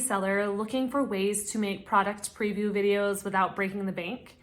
seller looking for ways to make product preview videos without breaking the bank?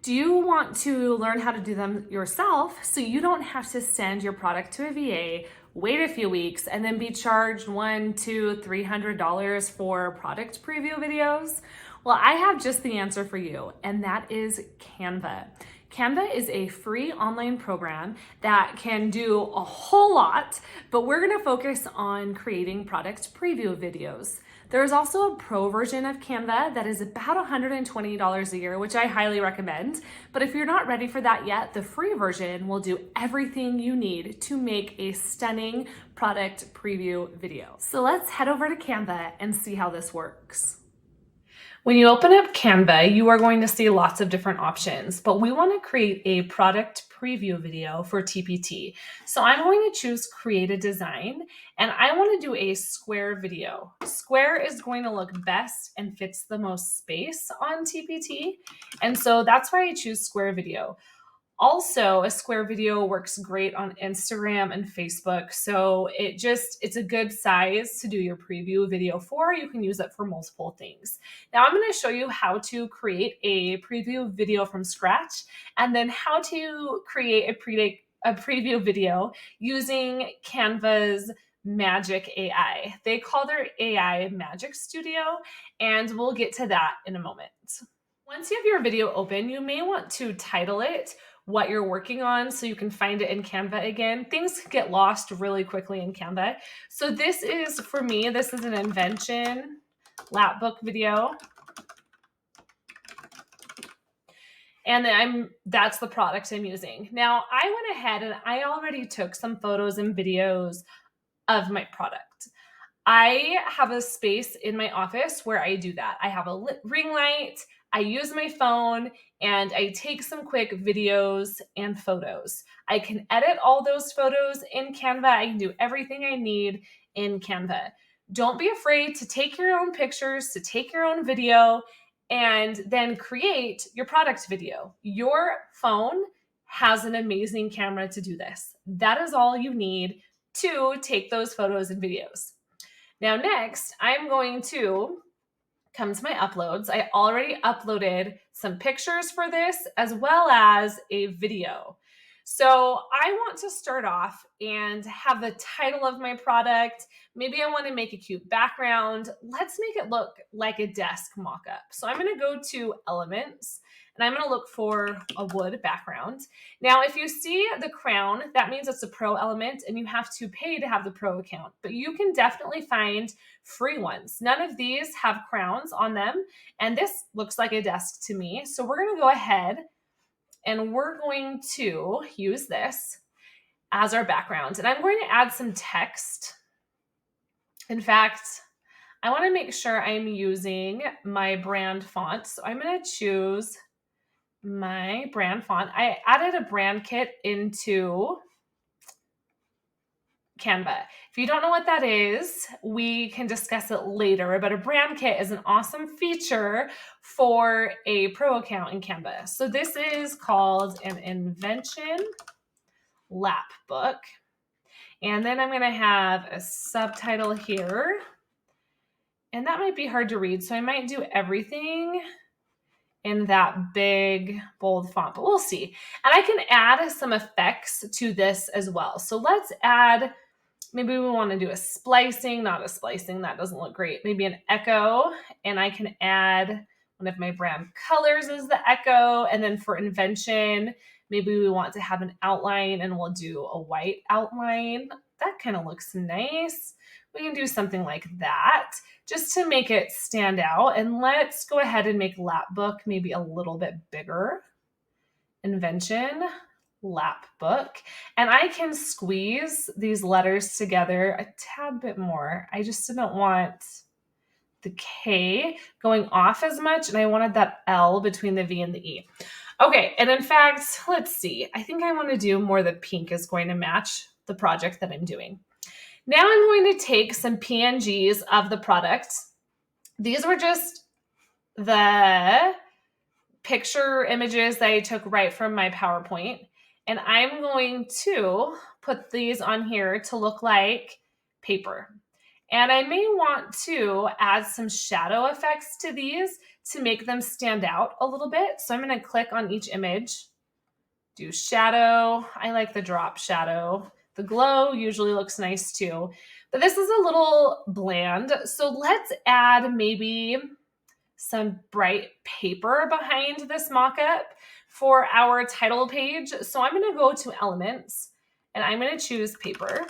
Do you want to learn how to do them yourself so you don't have to send your product to a VA, wait a few weeks, and then be charged $100, $200, $300 for product preview videos? Well, I have just the answer for you, and that is Canva. Canva is a free online program that can do a whole lot, but we're gonna focus on creating product preview videos. There's also a pro version of Canva that is about $120 a year, which I highly recommend. But if you're not ready for that yet, the free version will do everything you need to make a stunning product preview video. So let's head over to Canva and see how this works. When you open up Canva, you are going to see lots of different options, but we want to create a product preview video for TPT. So I'm going to choose create a design, and I want to do a square video. Square is going to look best and fits the most space on TPT. And so that's why I choose square video. Also, a square video works great on Instagram and Facebook. So it's a good size to do your preview video for. You can use it for multiple things. Now I'm going to show you how to create a preview video from scratch, and then how to create a preview video using Canva's Magic AI. They call their AI Magic Studio, and we'll get to that in a moment. Once you have your video open, you may want to title it what you're working on so you can find it in Canva again. Things get lost really quickly in Canva. So this is, for me, this is an invention lap book video. And that's the product I'm using. Now, I went ahead and I already took some photos and videos of my product. I have a space in my office where I do that. I have a ring light, I use my phone, and I take some quick videos and photos. I can edit all those photos in Canva. I can do everything I need in Canva. Don't be afraid to take your own pictures, to take your own video, and then create your product video. Your phone has an amazing camera to do this. That is all you need to take those photos and videos. Now, next, I'm going to come to my uploads. I already uploaded some pictures for this as well as a video. So I want to start off and have the title of my product. Maybe I want to make a cute background. Let's make it look like a desk mock-up. So I'm going to go to Elements, and I'm going to look for a wood background. Now, if you see the crown, that means it's a pro element and you have to pay to have the pro account, but you can definitely find free ones. None of these have crowns on them, and this looks like a desk to me. So we're going to go ahead and we're going to use this as our background. And I'm going to add some text. In fact, I want to make sure I'm using my brand font. So I'm going to choose my brand font. I added a brand kit into Canva. If you don't know what that is, we can discuss it later, but a brand kit is an awesome feature for a pro account in Canva. So this is called an invention lap book. And then I'm going to have a subtitle here. And that might be hard to read, so I might do everything in that big, bold font, but we'll see. And I can add some effects to this as well. So let's add, maybe we want to do a splicing, not a splicing, that doesn't look great. Maybe an echo, and I can add one of my brand colors as the echo. And then for invention, maybe we want to have an outline, and we'll do a white outline. That kind of looks nice. We can do something like that just to make it stand out. And let's go ahead and make lap book maybe a little bit bigger. Invention lap book. And I can squeeze these letters together a tad bit more. I just didn't want the K going off as much, and I wanted that L between the V and the E. Okay, and in fact, let's see. I think I want to do more the pink is going to match the project that I'm doing. Now I'm going to take some PNGs of the product. These were just the picture images that I took right from my PowerPoint. And I'm going to put these on here to look like paper. And I may want to add some shadow effects to these to make them stand out a little bit. So I'm going to click on each image, do shadow. I like the drop shadow. The glow usually looks nice too, but this is a little bland. So let's add maybe some bright paper behind this mock-up for our title page. So I'm going to go to Elements and I'm going to choose paper.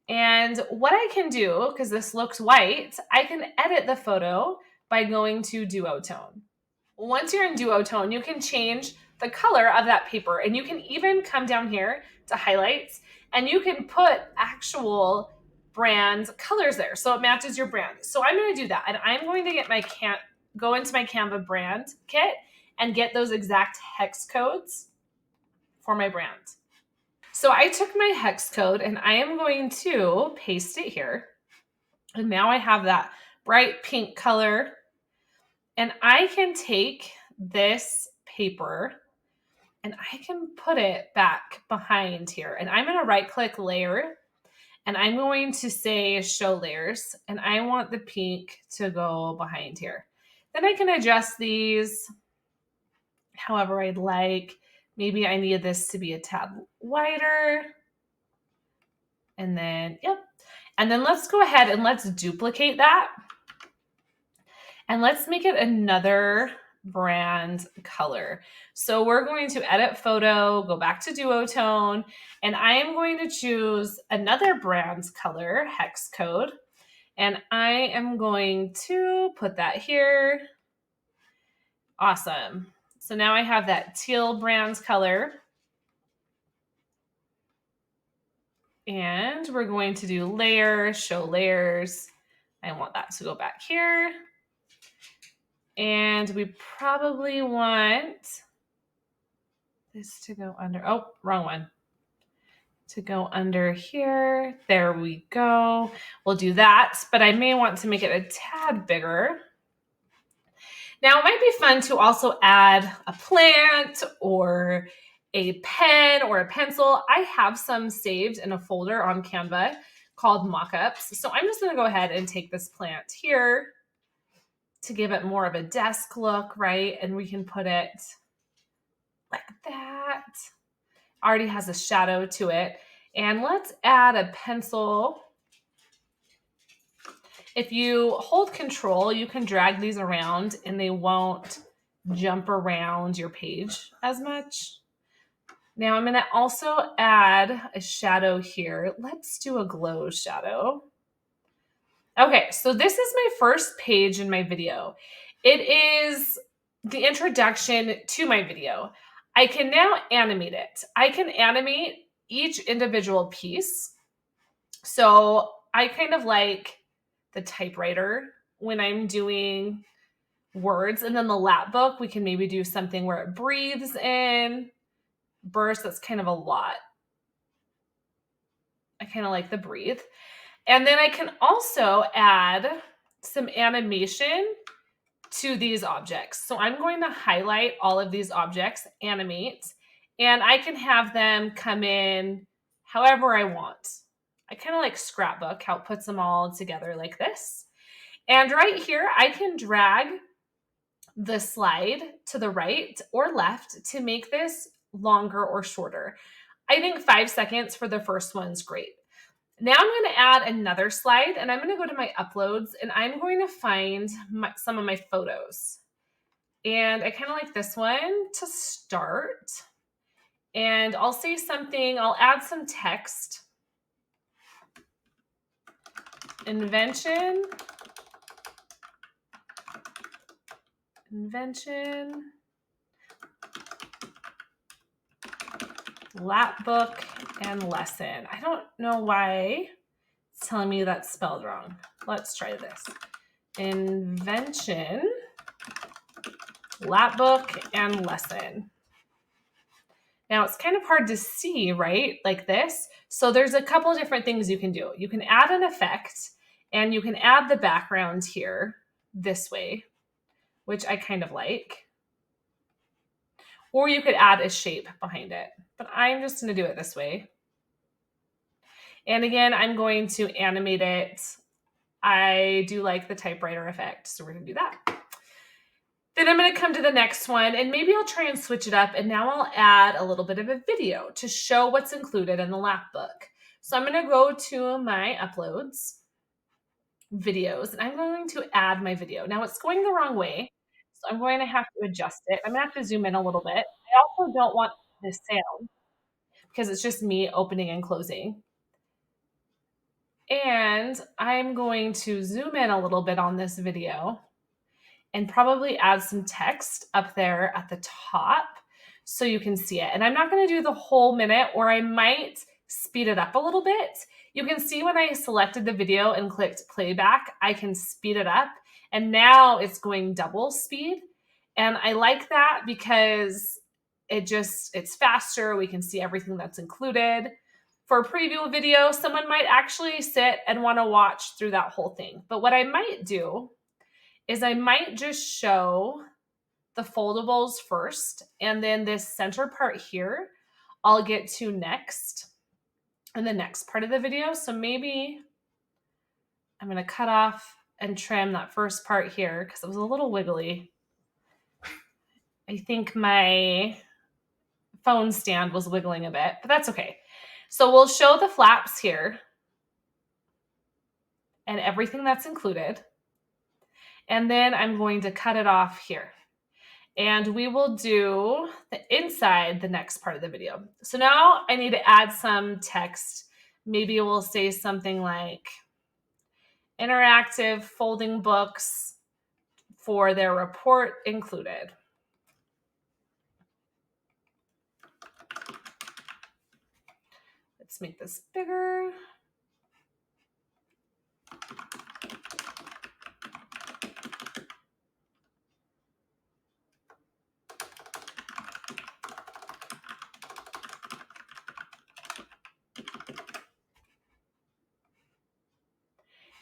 And what I can do, because this looks white, I can edit the photo by going to duotone. Once you're in duotone, you can change the color of that paper, and you can even come down here to highlights and you can put actual brand colors there so it matches your brand. So I'm going to do that, and I'm going to get go into my Canva brand kit and get those exact hex codes for my brand. So I took my hex code and I am going to paste it here. And now I have that bright pink color. And I can take this paper and I can put it back behind here. And I'm going to right click layer and I'm going to say show layers. And I want the pink to go behind here. Then I can adjust these however I'd like. Maybe I need this to be a tad wider. And then, yep. And then let's go ahead and let's duplicate that. And let's make it another brand color. So we're going to edit photo, go back to duotone, and I am going to choose another brand color, hex code. And I am going to put that here. Awesome. So now I have that teal brand color. And we're going to do layer, show layers. I want that to go back here. And we probably want this to go under, oh, wrong one. To go under here. There we go. We'll do that, but I may want to make it a tad bigger. Now it might be fun to also add a plant or a pen or a pencil. I have some saved in a folder on Canva called mockups. So I'm just going to go ahead and take this plant here to give it more of a desk look, right? And we can put it like that. Already has a shadow to it. And let's add a pencil. If you hold control, you can drag these around and they won't jump around your page as much. Now I'm going to also add a shadow here. Let's do a glow shadow. Okay, so this is my first page in my video. It is the introduction to my video. I can now animate it. I can animate each individual piece. So I kind of like the typewriter when I'm doing words, and then the lap book, we can maybe do something where it breathes in. Burst, that's kind of a lot. I kind of like the breathe. And then I can also add some animation to these objects. So I'm going to highlight all of these objects, animate, and I can have them come in however I want. I kind of like Scrapbook, how it puts them all together like this. And right here, I can drag the slide to the right or left to make this longer or shorter. I think 5 seconds for the first one's great. Now I'm going to add another slide, and I'm going to go to my uploads and I'm going to find some of my photos. And I kind of like this one to start. And I'll say something, I'll add some text. Invention. Lap book and lesson. I don't know why it's telling me that's spelled wrong. Let's try this. Invention, lap book, and lesson. Now it's kind of hard to see, right? Like this. So there's a couple of different things you can do. You can add an effect and you can add the background here this way, which I kind of like. Or you could add a shape behind it, but I'm just going to do it this way. And again, I'm going to animate it. I do like the typewriter effect, so we're gonna do that. Then I'm gonna come to the next one, and maybe I'll try and switch it up, and now I'll add a little bit of a video to show what's included in the lap book. So I'm gonna go to my uploads, videos, and I'm going to add my video. Now it's going the wrong way, so I'm going to have to adjust it. I'm gonna have to zoom in a little bit. I also don't want this sound because it's just me opening and closing. And I'm going to zoom in a little bit on this video and probably add some text up there at the top so you can see it. And I'm not going to do the whole minute, or I might speed it up a little bit. You can see when I selected the video and clicked playback, I can speed it up, and now it's going double speed. And I like that because it's faster. We can see everything that's included. For a preview video, someone might actually sit and want to watch through that whole thing. But what I might do is I might just show the foldables first, and then this center part here, I'll get to next in the next part of the video. So maybe I'm going to cut off and trim that first part here because it was a little wiggly. I think my phone stand was wiggling a bit, but that's okay. So we'll show the flaps here and everything that's included. And then I'm going to cut it off here. And we will do the inside the next part of the video. So now I need to add some text. Maybe we'll say something like interactive folding books for their report included. Let's make this bigger.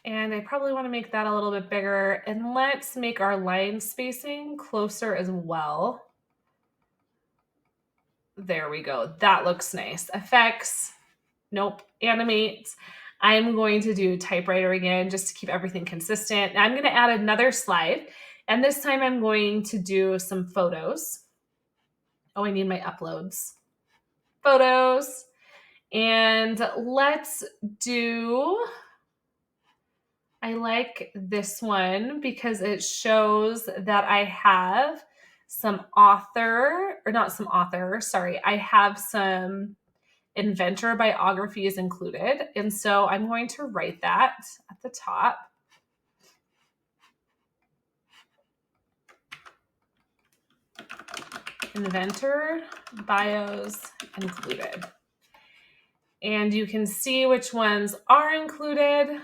And I probably want to make that a little bit bigger. And let's make our line spacing closer as well. There we go. That looks nice. Effects. Nope. Animate. I'm going to do typewriter again just to keep everything consistent. Now I'm going to add another slide. And this time I'm going to do some photos. Oh, I need my uploads. Photos. And let's do... I like this one because it shows that I have some author, or not some author, sorry, I have some inventor biographies included. And so I'm going to write that at the top. Inventor bios included. And you can see which ones are included.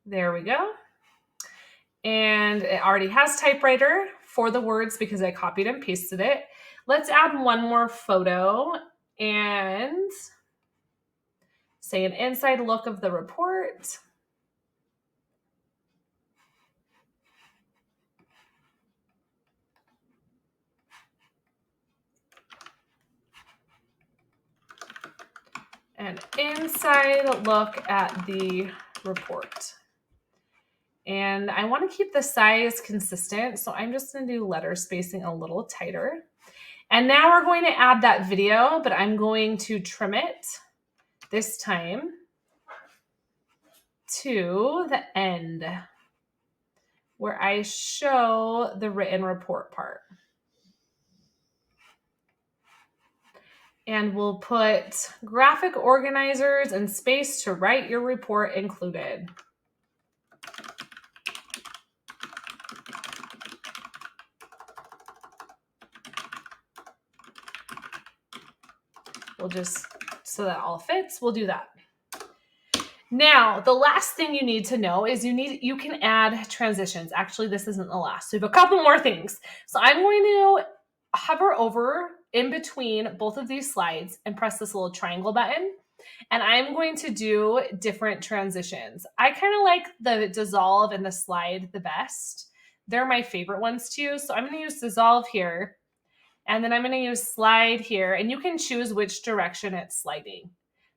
There we go. And it already has typewriter for the words because I copied and pasted it. Let's add one more photo and say an inside look of the report. An inside look at the report. And I want to keep the size consistent, so I'm just going to do letter spacing a little tighter. And now we're going to add that video, but I'm going to trim it this time to the end where I show the written report part. And we'll put graphic organizers and space to write your report included. We'll just, so that all fits, we'll do that. Now, the last thing you need to know is you can add transitions. Actually, this isn't the last. So we have a couple more things. So I'm going to hover over in between both of these slides and press this little triangle button. And I'm going to do different transitions. I kind of like the dissolve and the slide the best. They're my favorite ones too. So I'm going to use dissolve here. And then I'm going to use slide here, and you can choose which direction it's sliding.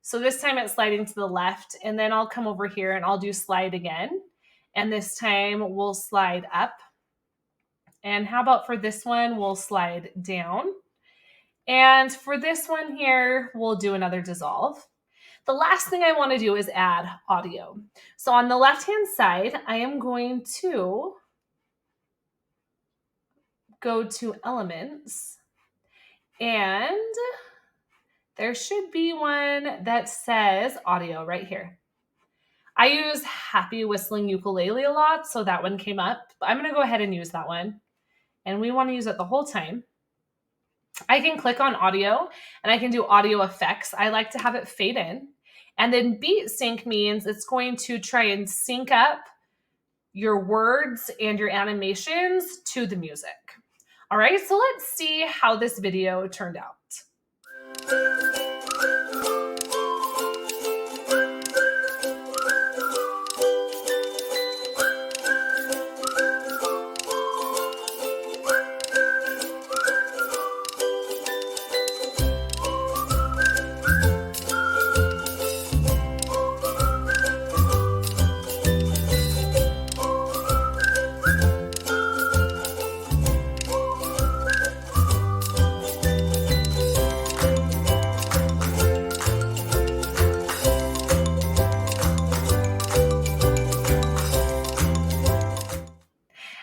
So this time it's sliding to the left, and then I'll come over here and I'll do slide again. And this time we'll slide up. And how about for this one, we'll slide down. And for this one here, we'll do another dissolve. The last thing I want to do is add audio. So on the left-hand side, I am going to go to elements, and there should be one that says audio right here. I use Happy Whistling Ukulele a lot, so that one came up. But I'm going to go ahead and use that one. And we want to use it the whole time. I can click on audio and I can do audio effects. I like to have it fade in. And then beat sync means it's going to try and sync up your words and your animations to the music. All right, so let's see how this video turned out.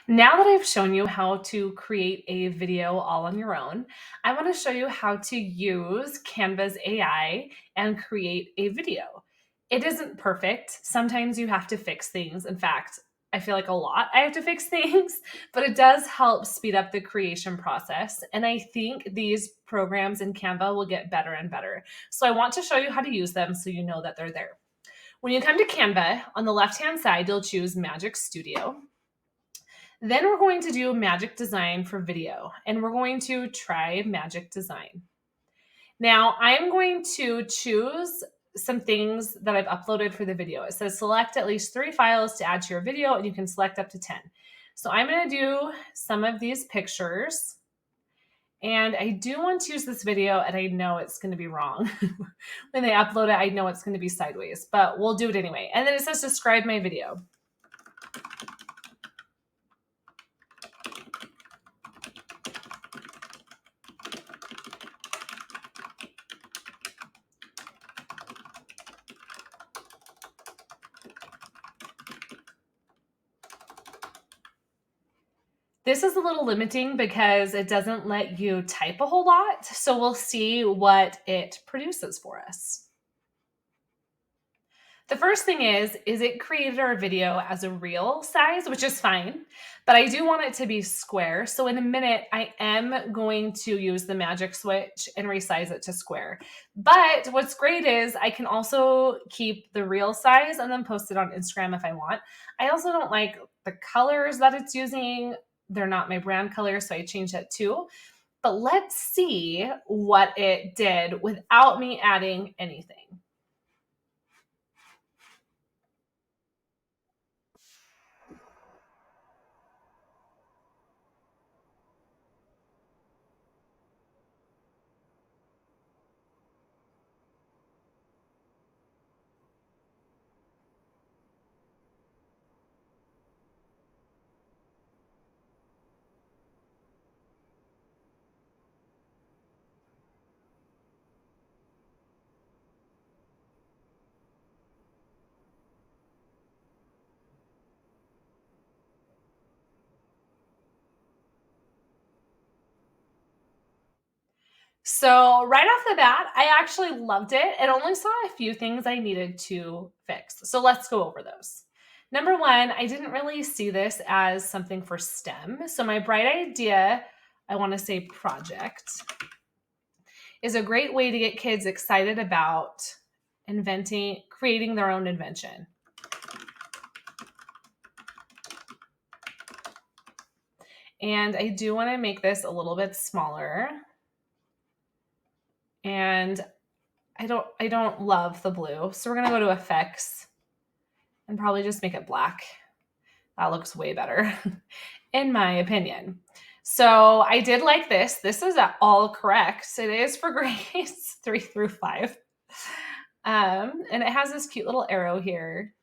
Now that I've shown you how to create a video all on your own, I want to show you how to use Canva's AI and create a video. It isn't perfect. Sometimes you have to fix things. In fact, I feel like a lot I have to fix things, but it does help speed up the creation process. And I think these programs in Canva will get better and better. So I want to show you how to use them so you know that they're there. When you come to Canva, on the left-hand side, you'll choose Magic Studio. Then we're going to do Magic Design for video, and we're going to try Magic Design. Now, I'm going to choose some things that I've uploaded for the video. It says select at least 3 files to add to your video, and you can select up to 10. So I'm going to do some of these pictures, and I do want to use this video, and I know it's going to be wrong. When they upload it, I know it's going to be sideways, but we'll do it anyway. And then it says describe my video. This is a little limiting because it doesn't let you type a whole lot. So we'll see what it produces for us. The first thing is it created our video as a real size, which is fine, but I do want it to be square. So in a minute, I am going to use the magic switch and resize it to square. But what's great is I can also keep the real size and then post it on Instagram if I want. I also don't like the colors that it's using. They're not my brand colors, so I changed that too. But let's see what it did without me adding anything. So right off the bat, I actually loved it. It only saw a few things I needed to fix. So let's go over those. Number one, I didn't really see this as something for STEM. So my bright idea, I want to say project, is a great way to get kids excited about creating their own invention. And I do want to make this a little bit smaller. And I don't love the blue. So we're going to go to effects and probably just make it black. That looks way better in my opinion. So I did like this. This is all correct. It is for grades 3 through 5. And it has this cute little arrow here.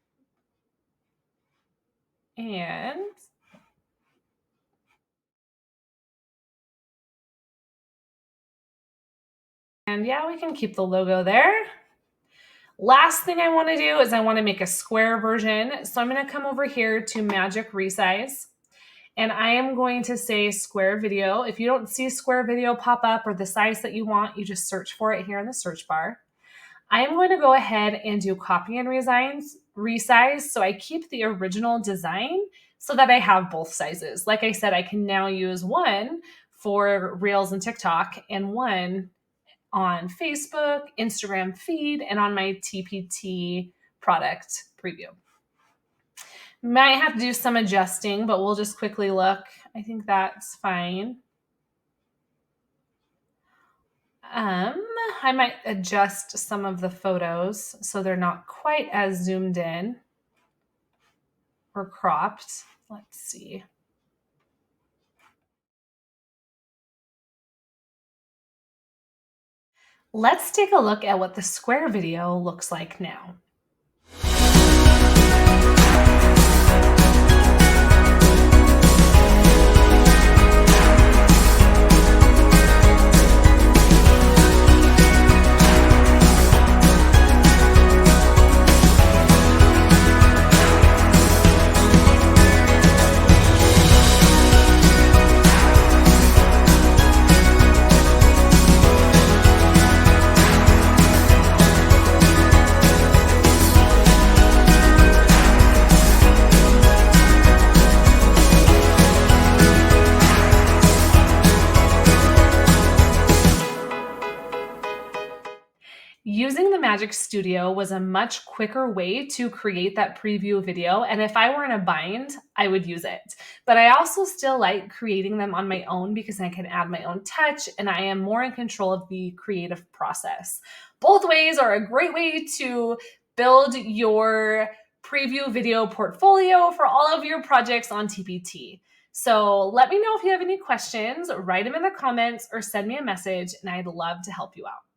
And yeah, we can keep the logo there. Last thing I want to do is I want to make a square version. So I'm going to come over here to Magic Resize. And I am going to say square video. If you don't see square video pop up or the size that you want, you just search for it here in the search bar. I am going to go ahead and do copy and resize. So I keep the original design so that I have both sizes. Like I said, I can now use one for Reels and TikTok and one on Facebook, Instagram feed, and on my TPT product preview. Might have to do some adjusting, but we'll just quickly look. I think that's fine. I might adjust some of the photos so they're not quite as zoomed in or cropped. Let's see. Let's take a look at what the square video looks like now. Using the Magic Studio was a much quicker way to create that preview video. And if I were in a bind, I would use it. But I also still like creating them on my own because I can add my own touch and I am more in control of the creative process. Both ways are a great way to build your preview video portfolio for all of your projects on TPT. So let me know if you have any questions, write them in the comments or send me a message and I'd love to help you out.